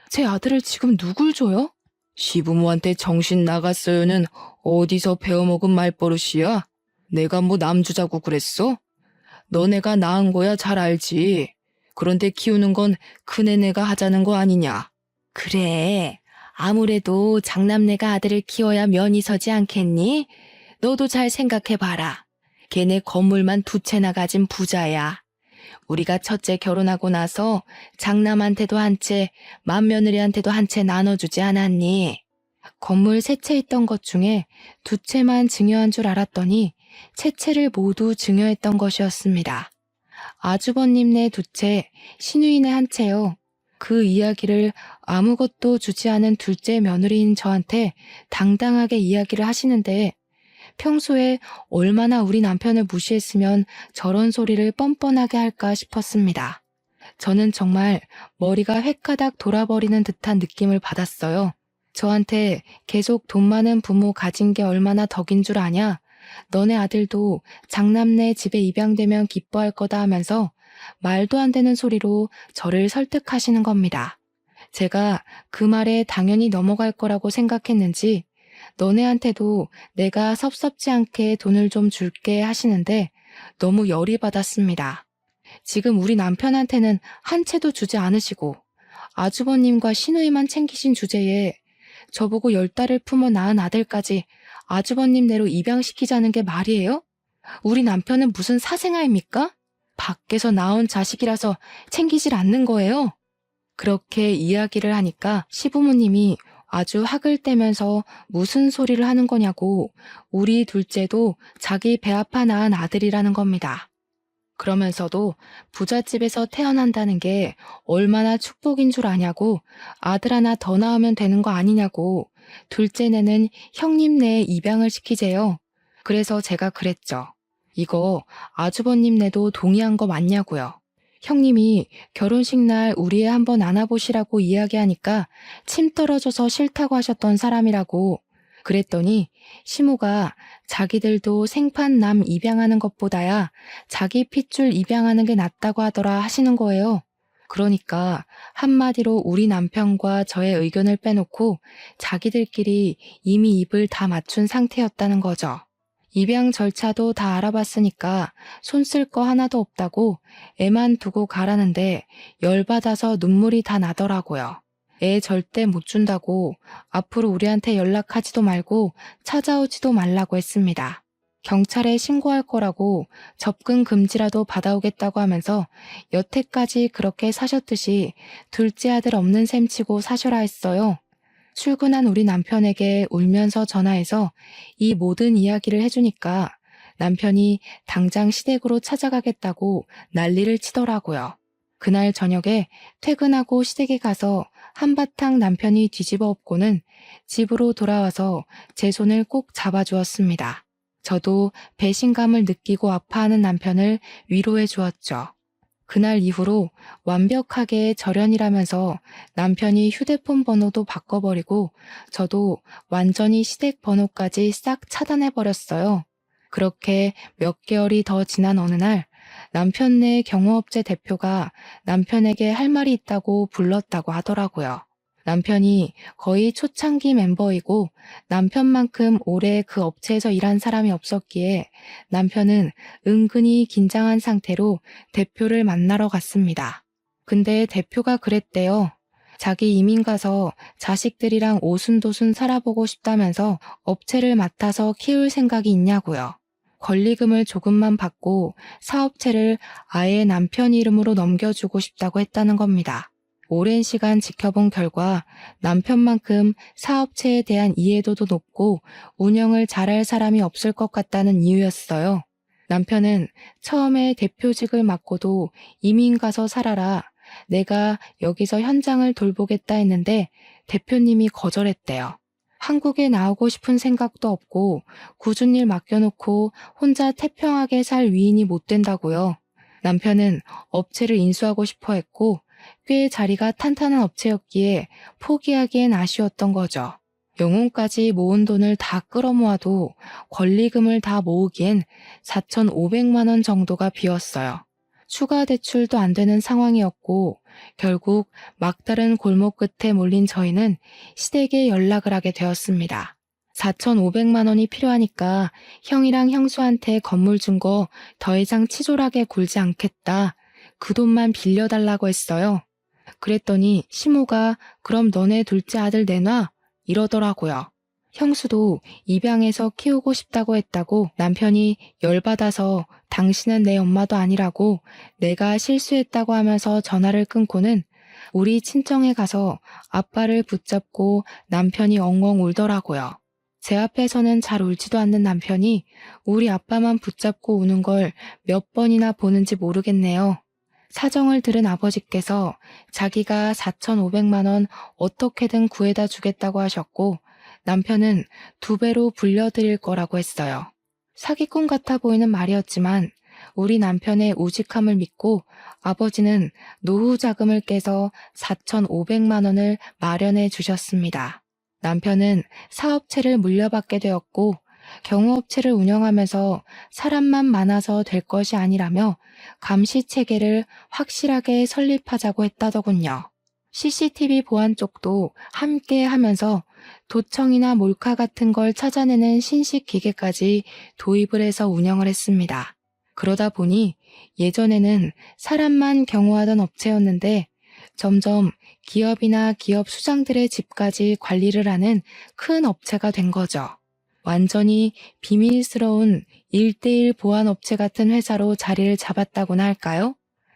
제 아들을 지금 누굴 줘요? 시부모한테 정신 나갔어요는 어디서 배워먹은 말버릇이야? 내가 뭐 남주자고 그랬어? 너네가 낳은 거야 잘 알지. 그런데 키우는 건 큰애네가 하자는 거 아니냐? 그래, 아무래도 장남네가 아들을 키워야 면이 서지 않겠니? 너도 잘 생각해봐라. 걔네 건물만 2채나 가진 부자야. 우리가 첫째 결혼하고 나서 장남한테도 한 채, 맏며느리한테도 한 채 나눠주지 않았니? 건물 3채 있던 것 중에 2채만 증여한 줄 알았더니 채채를 모두 증여했던 것이었습니다. 아주버님네 2채, 시누이네 1채요. 그 이야기를 아무것도 주지 않은 둘째 며느리인 저한테 당당하게 이야기를 하시는데 평소에 얼마나 우리 남편을 무시했으면 저런 소리를 뻔뻔하게 할까 싶었습니다. 저는 정말 머리가 획가닥 돌아버리는 듯한 느낌을 받았어요. 저한테 계속 돈 많은 부모 가진 게 얼마나 덕인 줄 아냐? 너네 아들도 장남네 집에 입양되면 기뻐할 거다 하면서 말도 안 되는 소리로 저를 설득하시는 겁니다. 제가 그 말에 당연히 넘어갈 거라고 생각했는지 너네한테도 내가 섭섭지 않게 돈을 좀 줄게 하시는데 너무 열이 받았습니다. 지금 우리 남편한테는 한 채도 주지 않으시고 아주버님과 시누이만 챙기신 주제에 저보고 10달을 품어 낳은 아들까지 아주버님네로 입양시키자는 게 말이에요? 우리 남편은 무슨 사생아입니까? 밖에서 나온 자식이라서 챙기질 않는 거예요? 그렇게 이야기를 하니까 시부모님이 아주 학을 떼면서 무슨 소리를 하는 거냐고 우리 둘째도 자기 배 아파 낳은 아들이라는 겁니다. 그러면서도 부잣집에서 태어난다는 게 얼마나 축복인 줄 아냐고 아들 하나 더 낳으면 되는 거 아니냐고 둘째네는 형님네에 입양을 시키재요. 그래서 제가 그랬죠. 이거 아주버님네도 동의한 거 맞냐고요. 형님이 결혼식 날 우리 애 한번 안아보시라고 이야기하니까 침 떨어져서 싫다고 하셨던 사람이라고. 그랬더니 시모가 자기들도 생판 남 입양하는 것보다야 자기 핏줄 입양하는 게 낫다고 하더라 하시는 거예요. 그러니까 한마디로 우리 남편과 저의 의견을 빼놓고 자기들끼리 이미 입을 다 맞춘 상태였다는 거죠. 입양 절차도 다 알아봤으니까 손 쓸 거 하나도 없다고 애만 두고 가라는데 열받아서 눈물이 다 나더라고요. 애 절대 못 준다고 앞으로 우리한테 연락하지도 말고 찾아오지도 말라고 했습니다. 경찰에 신고할 거라고 접근 금지라도 받아오겠다고 하면서 여태까지 그렇게 사셨듯이 둘째 아들 없는 셈 치고 사셔라 했어요. 출근한 우리 남편에게 울면서 전화해서 이 모든 이야기를 해주니까 남편이 당장 시댁으로 찾아가겠다고 난리를 치더라고요. 그날 저녁에 퇴근하고 시댁에 가서 한바탕 남편이 뒤집어 엎고는 집으로 돌아와서 제 손을 꼭 잡아주었습니다. 저도 배신감을 느끼고 아파하는 남편을 위로해 주었죠. 그날 이후로 완벽하게 절연이라면서 남편이 휴대폰 번호도 바꿔버리고 저도 완전히 시댁 번호까지 싹 차단해버렸어요. 그렇게 몇 개월이 더 지난 어느 날 남편네 경호업체 대표가 남편에게 할 말이 있다고 불렀다고 하더라고요. 남편이 거의 초창기 멤버이고 남편만큼 오래 그 업체에서 일한 사람이 없었기에 남편은 은근히 긴장한 상태로 대표를 만나러 갔습니다. 근데 대표가 그랬대요. 자기 이민 가서 자식들이랑 오순도순 살아보고 싶다면서 업체를 맡아서 키울 생각이 있냐고요. 권리금을 조금만 받고 사업체를 아예 남편 이름으로 넘겨주고 싶다고 했다는 겁니다. 오랜 시간 지켜본 결과 남편만큼 사업체에 대한 이해도도 높고 운영을 잘할 사람이 없을 것 같다는 이유였어요. 남편은 처음에 대표직을 맡고도 이민 가서 살아라. 내가 여기서 현장을 돌보겠다 했는데 대표님이 거절했대요. 한국에 나오고 싶은 생각도 없고 굳은 일 맡겨놓고 혼자 태평하게 살 위인이 못 된다고요. 남편은 업체를 인수하고 싶어 했고 꽤 자리가 탄탄한 업체였기에 포기하기엔 아쉬웠던 거죠. 영혼까지 모은 돈을 다 끌어모아도 권리금을 다 모으기엔 4,500만 원 정도가 비었어요. 추가 대출도 안 되는 상황이었고 결국 막다른 골목 끝에 몰린 저희는 시댁에 연락을 하게 되었습니다. 4,500만 원이 필요하니까 형이랑 형수한테 건물 준 거 더 이상 치졸하게 굴지 않겠다. 그 돈만 빌려달라고 했어요. 그랬더니 시모가 그럼 너네 둘째 아들 내놔 이러더라고요. 형수도 입양해서 키우고 싶다고 했다고 남편이 열받아서 당신은 내 엄마도 아니라고 내가 실수했다고 하면서 전화를 끊고는 우리 친정에 가서 아빠를 붙잡고 남편이 엉엉 울더라고요. 제 앞에서는 잘 울지도 않는 남편이 우리 아빠만 붙잡고 우는 걸 몇 번이나 보는지 모르겠네요. 사정을 들은 아버지께서 자기가 4,500만 원 어떻게든 구해다 주겠다고 하셨고 남편은 2배로 불려드릴 거라고 했어요. 사기꾼 같아 보이는 말이었지만 우리 남편의 우직함을 믿고 아버지는 노후 자금을 깨서 4,500만 원을 마련해 주셨습니다. 남편은 사업체를 물려받게 되었고 경호업체를 운영하면서 사람만 많아서 될 것이 아니라며 감시 체계를 확실하게 설립하자고 했다더군요. CCTV 보안 쪽도 함께 하면서 도청이나 몰카 같은 걸 찾아내는 신식 기계까지 도입을 해서 운영을 했습니다. 그러다 보니 예전에는 사람만 경호하던 업체였는데 점점 기업이나 기업 수장들의 집까지 관리를 하는 큰 업체가 된 거죠. 완전히 비밀스러운 1:1 보안 업체 같은 회사로 자리를 잡았다고나 할까요?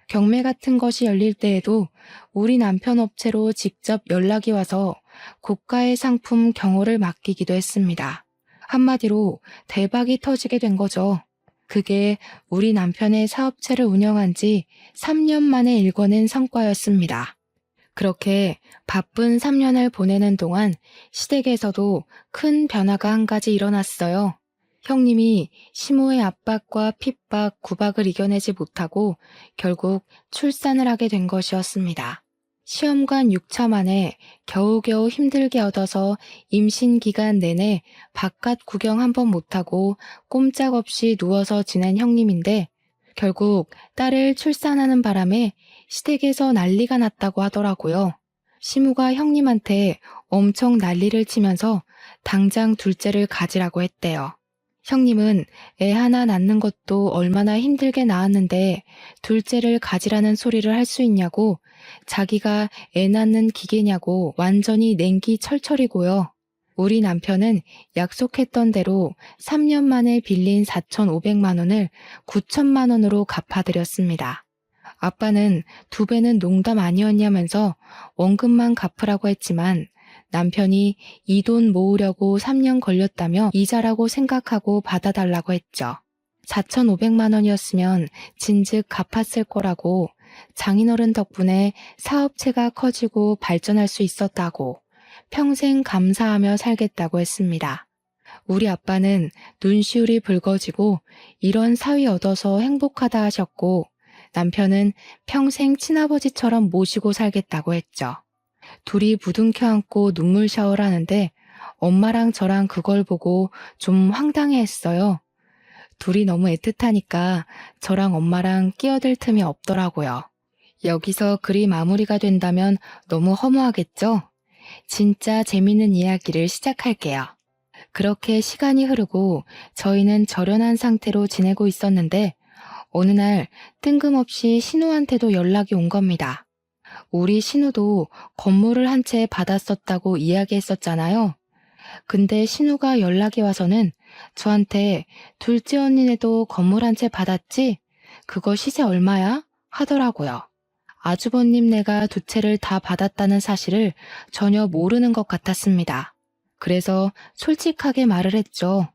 경매 같은 것이 열릴 때에도 우리 남편 업체로 직접 연락이 와서 고가의 상품 경호를 맡기기도 했습니다. 한마디로 대박이 터지게 된 거죠. 그게 우리 남편의 사업체를 운영한 지 3년 만에 일궈낸 성과였습니다. 그렇게 바쁜 3년을 보내는 동안 시댁에서도 큰 변화가 한 가지 일어났어요. 형님이 시모의 압박과 핍박, 구박을 이겨내지 못하고 결국 출산을 하게 된 것이었습니다. 시험관 6차 만에 겨우겨우 힘들게 얻어서 임신 기간 내내 바깥 구경 한 번 못하고 꼼짝없이 누워서 지낸 형님인데 결국 딸을 출산하는 바람에 시댁에서 난리가 났다고 하더라고요. 시무가 형님한테 엄청 난리를 치면서 당장 둘째를 가지라고 했대요. 형님은 애 하나 낳는 것도 얼마나 힘들게 낳았는데 둘째를 가지라는 소리를 할 수 있냐고 자기가 애 낳는 기계냐고 완전히 냉기 철철이고요. 우리 남편은 약속했던 대로 3년 만에 빌린 4,500만 원을 9천만 원으로 갚아드렸습니다. 아빠는 2배는 농담 아니었냐면서 원금만 갚으라고 했지만 남편이 이 돈 모으려고 3년 걸렸다며 이자라고 생각하고 받아달라고 했죠. 4,500만 원이었으면 진즉 갚았을 거라고 장인어른 덕분에 사업체가 커지고 발전할 수 있었다고 평생 감사하며 살겠다고 했습니다. 우리 아빠는 눈시울이 붉어지고 이런 사위 얻어서 행복하다 하셨고 남편은 평생 친아버지처럼 모시고 살겠다고 했죠. 둘이 부둥켜 안고 눈물 샤워를 하는데 엄마랑 저랑 그걸 보고 좀 황당해했어요. 둘이 너무 애틋하니까 저랑 엄마랑 끼어들 틈이 없더라고요. 여기서 글이 마무리가 된다면 너무 허무하겠죠? 진짜 재밌는 이야기를 시작할게요. 그렇게 시간이 흐르고 저희는 절연한 상태로 지내고 있었는데 어느 날 뜬금없이 신우한테도 연락이 온 겁니다. 우리 신우도 건물을 한 채 받았었다고 이야기했었잖아요. 근데 신우가 연락이 와서는 저한테 둘째 언니네도 건물 한 채 받았지? 그거 시세 얼마야? 하더라고요. 아주버님네가 두 채를 다 받았다는 사실을 전혀 모르는 것 같았습니다. 그래서 솔직하게 말을 했죠.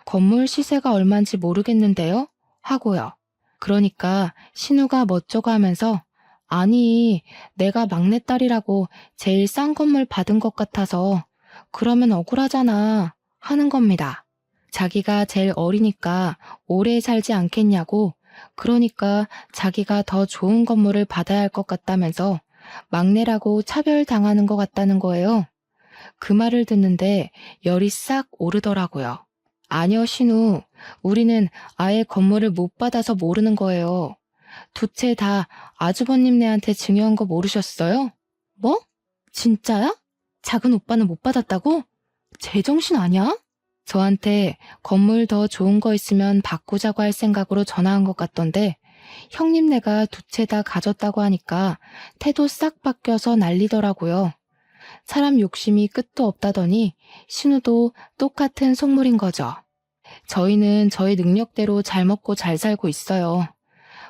건물 시세가 얼만지 모르겠는데요? 하고요. 그러니까 신우가 멋쩍어 하면서 아니, 내가 막내딸이라고 제일 싼 건물 받은 것 같아서 그러면 억울하잖아 하는 겁니다. 자기가 제일 어리니까 오래 살지 않겠냐고 그러니까 자기가 더 좋은 건물을 받아야 할 것 같다면서 막내라고 차별당하는 것 같다는 거예요. 그 말을 듣는데 열이 싹 오르더라고요. 아니요, 신우. 우리는 아예 건물을 못 받아서 모르는 거예요. 두 채 다 아주버님네한테 증여한 거 모르셨어요? 뭐? 진짜야? 작은 오빠는 못 받았다고? 제정신 아니야? 저한테 건물 더 좋은 거 있으면 바꾸자고 할 생각으로 전화한 것 같던데 형님네가 두 채 다 가졌다고 하니까 태도 싹 바뀌어서 난리더라고요. 사람 욕심이 끝도 없다더니 신우도 똑같은 속물인 거죠. 저희는 저희 능력대로 잘 먹고 잘 살고 있어요.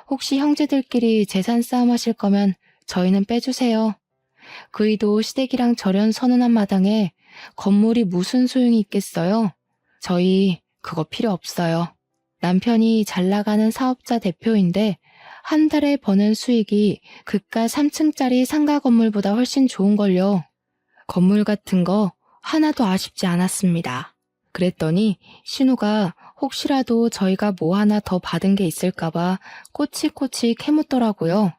혹시 형제들끼리 재산 싸움 하실 거면 저희는 빼주세요. 그이도 시댁이랑 절연 선언한 마당에 건물이 무슨 소용이 있겠어요? 저희 그거 필요 없어요. 남편이 잘 나가는 사업자 대표인데 한 달에 버는 수익이 그깟 3층짜리 상가 건물보다 훨씬 좋은걸요. 건물 같은 거 하나도 아쉽지 않았습니다. 그랬더니 신우가 혹시라도 저희가 뭐 하나 더 받은 게 있을까봐 꼬치꼬치 캐묻더라고요.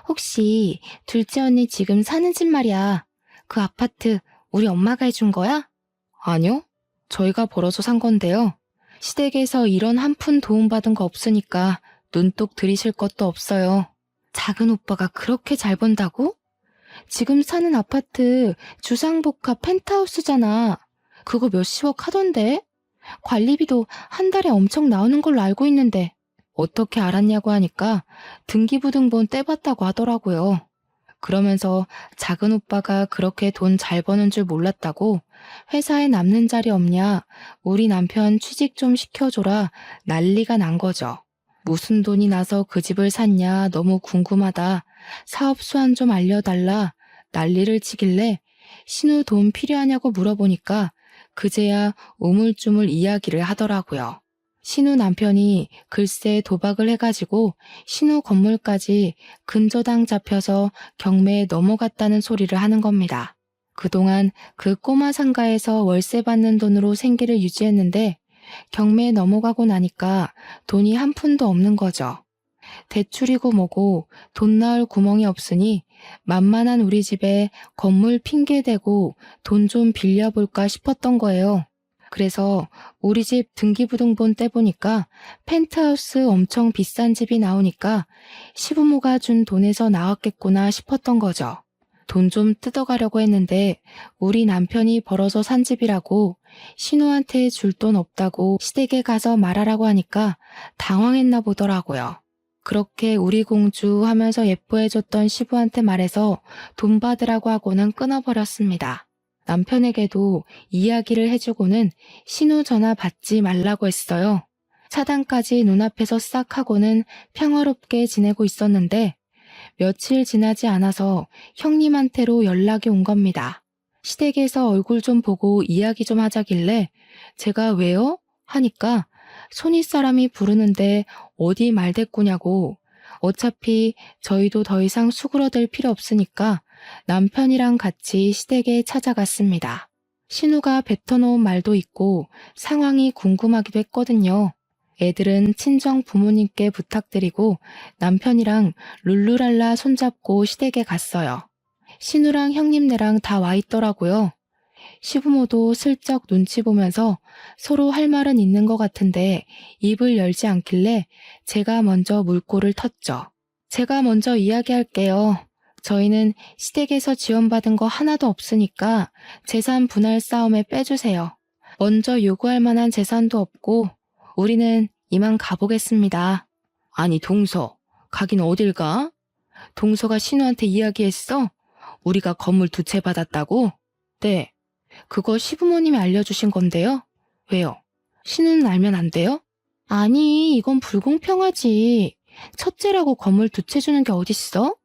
혹시 둘째 언니 지금 사는 집 말이야. 그 아파트 우리 엄마가 해준 거야? 아니요. 저희가 벌어서 산 건데요. 시댁에서 이런 한 푼 도움받은 거 없으니까 눈독 들이실 것도 없어요. 작은 오빠가 그렇게 잘 번다고? 지금 사는 아파트 주상복합 펜트하우스잖아. 그거 몇십억 하던데? 관리비도 한 달에 엄청 나오는 걸로 알고 있는데 어떻게 알았냐고 하니까 등기부등본 떼봤다고 하더라고요. 그러면서 작은 오빠가 그렇게 돈 잘 버는 줄 몰랐다고 회사에 남는 자리 없냐, 우리 남편 취직 좀 시켜줘라 난리가 난 거죠. 무슨 돈이 나서 그 집을 샀냐 너무 궁금하다. 사업 수완 좀 알려달라. 난리를 치길래 신우 돈 필요하냐고 물어보니까 그제야 우물쭈물 이야기를 하더라고요. 신우 남편이 글쎄 도박을 해가지고 신우 건물까지 근저당 잡혀서 경매에 넘어갔다는 소리를 하는 겁니다. 그동안 그 꼬마 상가에서 월세 받는 돈으로 생계를 유지했는데 경매에 넘어가고 나니까 돈이 한 푼도 없는 거죠. 대출이고 뭐고 돈 나올 구멍이 없으니 만만한 우리 집에 건물 핑계대고 돈 좀 빌려볼까 싶었던 거예요. 그래서 우리 집 등기부등본 떼보니까 펜트하우스 엄청 비싼 집이 나오니까 시부모가 준 돈에서 나왔겠구나 싶었던 거죠. 돈 좀 뜯어가려고 했는데 우리 남편이 벌어서 산 집이라고 신우한테 줄 돈 없다고 시댁에 가서 말하라고 하니까 당황했나 보더라고요. 그렇게 우리 공주 하면서 예뻐해줬던 시부한테 말해서 돈 받으라고 하고는 끊어버렸습니다. 남편에게도 이야기를 해주고는 신우 전화 받지 말라고 했어요. 차단까지 눈앞에서 싹 하고는 평화롭게 지내고 있었는데 며칠 지나지 않아서 형님한테로 연락이 온 겁니다. 시댁에서 얼굴 좀 보고 이야기 좀 하자길래 제가 왜요? 하니까 손윗사람이 부르는데 어디 말대꾸냐고. 어차피 저희도 더 이상 수그러들 필요 없으니까 남편이랑 같이 시댁에 찾아갔습니다. 신우가 뱉어놓은 말도 있고 상황이 궁금하기도 했거든요. 애들은 친정 부모님께 부탁드리고 남편이랑 룰루랄라 손잡고 시댁에 갔어요. 신우랑 형님네랑 다 와 있더라고요. 시부모도 슬쩍 눈치 보면서 서로 할 말은 있는 것 같은데 입을 열지 않길래 제가 먼저 물꼬를 텄죠. 제가 먼저 이야기할게요. 저희는 시댁에서 지원받은 거 하나도 없으니까 재산 분할 싸움에 빼주세요. 먼저 요구할 만한 재산도 없고 우리는 이만 가보겠습니다. 아니 동서, 가긴 어딜 가? 동서가 신우한테 이야기했어? 우리가 건물 2채 받았다고? 네. 그거 시부모님이 알려주신 건데요? 왜요? 신우는 알면 안 돼요? 아니, 이건 불공평하지. 첫째라고 건물 2채 주는 게 어딨어?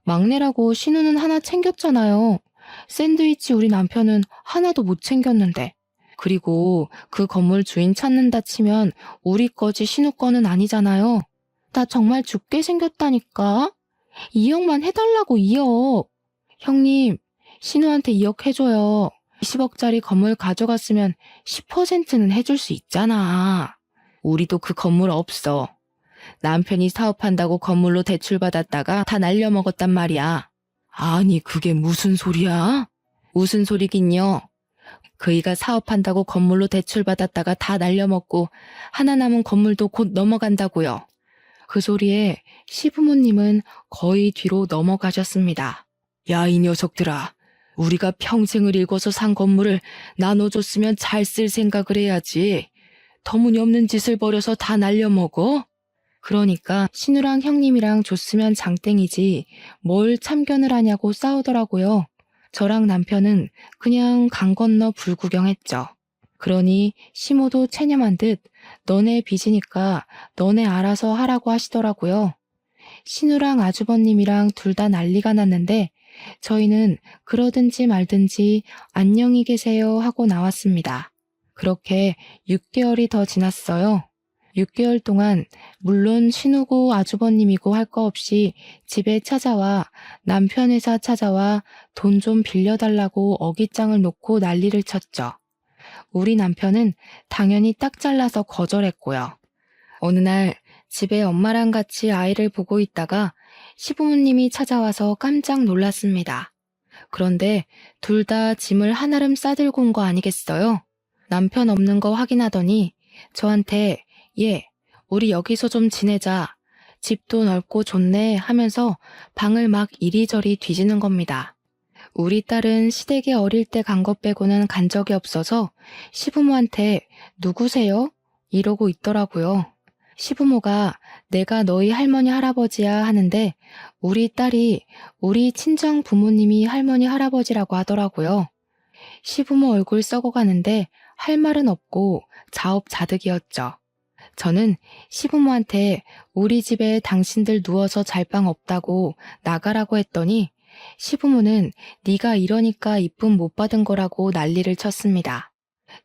막내라고 신우는 하나 챙겼잖아요. 샌드위치 우리 남편은 하나도 못 챙겼는데. 그리고 그 건물 주인 찾는다 치면 우리 거지 신우 거는 아니잖아요. 나 정말 죽게 생겼다니까. 2억만 해달라고 2억. 형님, 신우한테 2억 해줘요. 20억짜리 건물 가져갔으면 10%는 해줄 수 있잖아. 우리도 그 건물 없어. 남편이 사업한다고 건물로 대출받았다가 다 날려먹었단 말이야. 아니 그게 무슨 소리야? 무슨 소리긴요. 그이가 사업한다고 건물로 대출받았다가 다 날려먹고 하나 남은 건물도 곧 넘어간다고요. 그 소리에 시부모님은 거의 뒤로 넘어가셨습니다. 야, 이 녀석들아. 우리가 평생을 일궈서 산 건물을 나눠줬으면 잘 쓸 생각을 해야지. 터무니없는 짓을 벌여서 다 날려먹어? 그러니까 신우랑 형님이랑 줬으면 장땡이지 뭘 참견을 하냐고 싸우더라고요. 저랑 남편은 그냥 강 건너 불구경했죠. 그러니 시모도 체념한 듯 너네 빚이니까 너네 알아서 하라고 하시더라고요. 신우랑 아주버님이랑 둘 다 난리가 났는데 저희는 그러든지 말든지 안녕히 계세요 하고 나왔습니다. 그렇게 6개월이 더 지났어요. 6개월 동안 물론 신우고 아주버님이고 할 거 없이 집에 찾아와 남편 회사 찾아와 돈 좀 빌려달라고 어깃장을 놓고 난리를 쳤죠. 우리 남편은 당연히 딱 잘라서 거절했고요. 어느 날 집에 엄마랑 같이 아이를 보고 있다가 시부모님이 찾아와서 깜짝 놀랐습니다. 그런데 둘 다 짐을 한아름 싸들고 온 거 아니겠어요? 남편 없는 거 확인하더니 저한테 우리 여기서 좀 지내자. 집도 넓고 좋네 하면서 방을 막 이리저리 뒤지는 겁니다. 우리 딸은 시댁에 어릴 때 간 것 빼고는 간 적이 없어서 시부모한테 누구세요? 이러고 있더라고요. 시부모가 내가 너희 할머니 할아버지야 하는데 우리 딸이 우리 친정 부모님이 할머니 할아버지라고 하더라고요. 시부모 얼굴 썩어가는데 할 말은 없고 자업자득이었죠. 저는 시부모한테 우리 집에 당신들 누워서 잘 방 없다고 나가라고 했더니 시부모는 네가 이러니까 이쁨 못 받은 거라고 난리를 쳤습니다.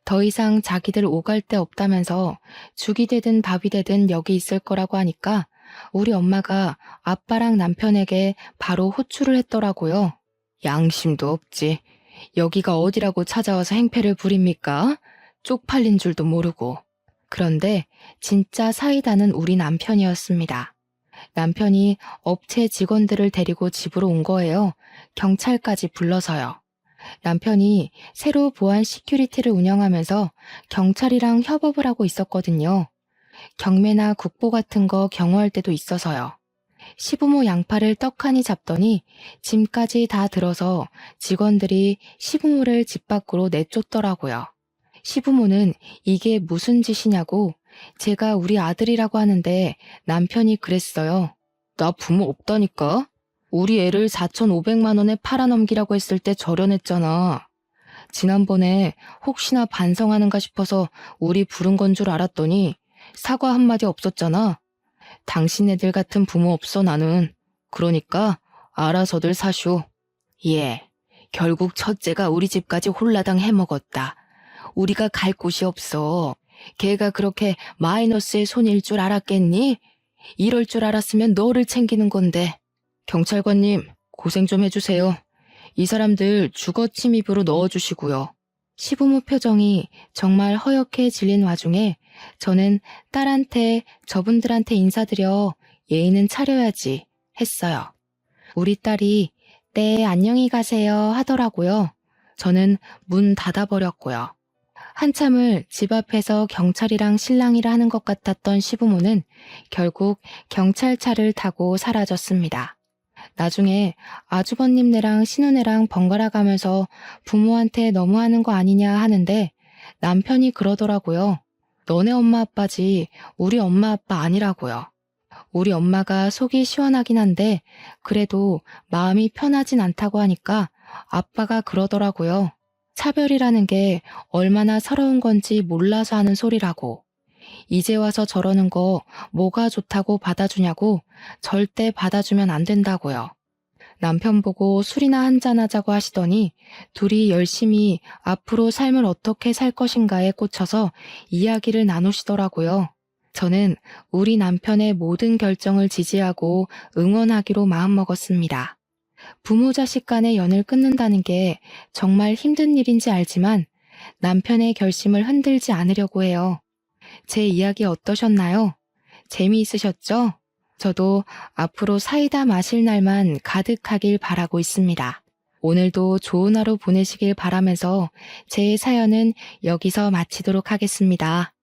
더 이상 자기들 오갈 데 없다면서 죽이 되든 밥이 되든 여기 있을 거라고 하니까 우리 엄마가 아빠랑 남편에게 바로 호출을 했더라고요. 양심도 없지. 여기가 어디라고 찾아와서 행패를 부립니까? 쪽팔린 줄도 모르고. 그런데 진짜 사이다는 우리 남편이었습니다. 남편이 업체 직원들을 데리고 집으로 온 거예요. 경찰까지 불러서요. 남편이 새로 보안 시큐리티를 운영하면서 경찰이랑 협업을 하고 있었거든요. 경매나 국보 같은 거 경호할 때도 있어서요. 시부모 양팔을 떡하니 잡더니 짐까지 다 들어서 직원들이 시부모를 집 밖으로 내쫓더라고요. 시부모는 이게 무슨 짓이냐고 제가 우리 아들이라고 하는데 남편이 그랬어요. 나 부모 없다니까? 우리 애를 4,500만 원에 팔아넘기라고 했을 때 절연했잖아. 지난번에 혹시나 반성하는가 싶어서 우리 부른 건 줄 알았더니 사과 한마디 없었잖아. 당신 애들 같은 부모 없어 나는. 그러니까 알아서들 사쇼. 결국 첫째가 우리 집까지 홀라당 해먹었다. 우리가 갈 곳이 없어. 걔가 그렇게 마이너스의 손일 줄 알았겠니? 이럴 줄 알았으면 너를 챙기는 건데. 경찰관님, 고생 좀 해주세요. 이 사람들 주거 침입으로 넣어주시고요. 시부모 표정이 정말 허옇게 질린 와중에 저는 딸한테 저분들한테 인사드려 예의는 차려야지 했어요. 우리 딸이 네, 안녕히 가세요 하더라고요. 저는 문 닫아버렸고요. 한참을 집 앞에서 경찰이랑 실랑이를 하는 것 같았던 시부모는 결국 경찰차를 타고 사라졌습니다. 나중에 아주버님네랑 신우네랑 번갈아 가면서 부모한테 너무하는 거 아니냐 하는데 남편이 그러더라고요. 너네 엄마 아빠지 우리 엄마 아빠 아니라고요. 우리 엄마가 속이 시원하긴 한데 그래도 마음이 편하진 않다고 하니까 아빠가 그러더라고요. 차별이라는 게 얼마나 서러운 건지 몰라서 하는 소리라고. 이제 와서 저러는 거 뭐가 좋다고 받아주냐고 절대 받아주면 안 된다고요. 남편 보고 술이나 한잔하자고 하시더니 둘이 열심히 앞으로 삶을 어떻게 살 것인가에 꽂혀서 이야기를 나누시더라고요. 저는 우리 남편의 모든 결정을 지지하고 응원하기로 마음먹었습니다. 부모 자식 간의 연을 끊는다는 게 정말 힘든 일인지 알지만 남편의 결심을 흔들지 않으려고 해요. 제 이야기 어떠셨나요? 재미있으셨죠? 저도 앞으로 사이다 마실 날만 가득하길 바라고 있습니다. 오늘도 좋은 하루 보내시길 바라면서 제 사연은 여기서 마치도록 하겠습니다.